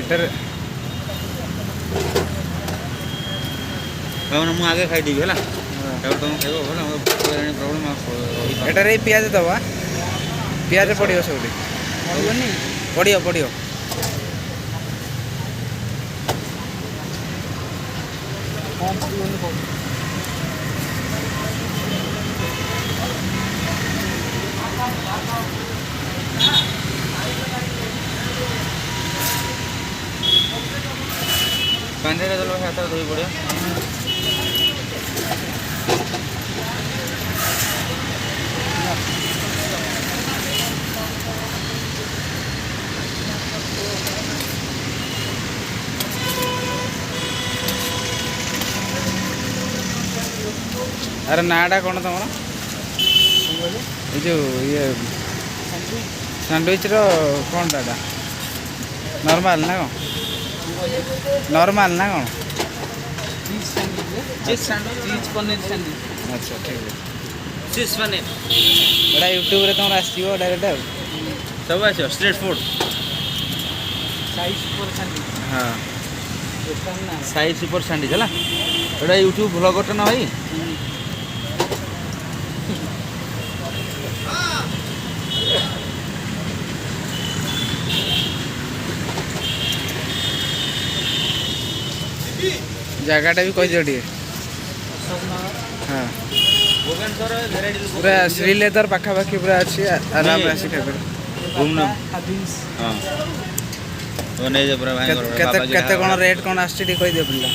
एटर ମୁଁ ଆଗେ ଖାଇଦେବି ହେଲା ତାପରେ ତୁମେ ଖାଇବ ହେଲା ପ୍ରୋବ୍ଲେମ୍ एटारे पियाज दवा पियाज पड़ियो सब पड़ियो पड़ियो पानी रे चलो हाथ धोई पड़ियो अरे नाटा कौन तुम जो ये सैंडविच रो कौन टाटा नॉर्मल ना कौन नॉर्मल ना कौन चीज पनीर सैंडविच अच्छा ठीक है चीज पनीर एटा यूट्यूब रे तुम आसीबो डायरेक्ट सब आछो street food Sai super sandwich हां साई सुपर सैंडविच है एटा यूट्यूब ब्लॉगर ना भाई जगहटा भी कह दियो हाँ पूरा श्रीलेदर पाखापाखि पूरा अच्छी आराम आसी खाई केते कौन रेट कौन आछी कह दियो पिला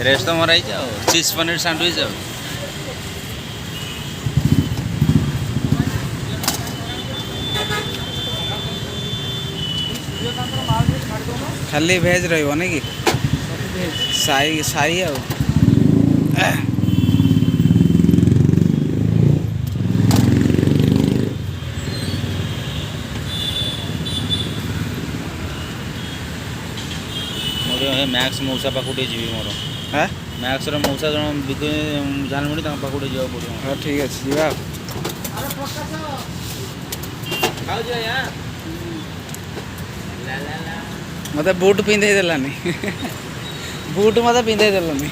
रेस्ट तो मराई चीज पनीर सैंडविच खाली भेज रही नहीं कि साई साई आ मैक्स मौसा पाखुटे जी मोर हाँ मैक्स मौसा जन झालमुड़ी पाखुटे जा पड़ो हाँ ठीक है जीवा मत बूट पिंधे देलानी बूट मत पिंधे देलानी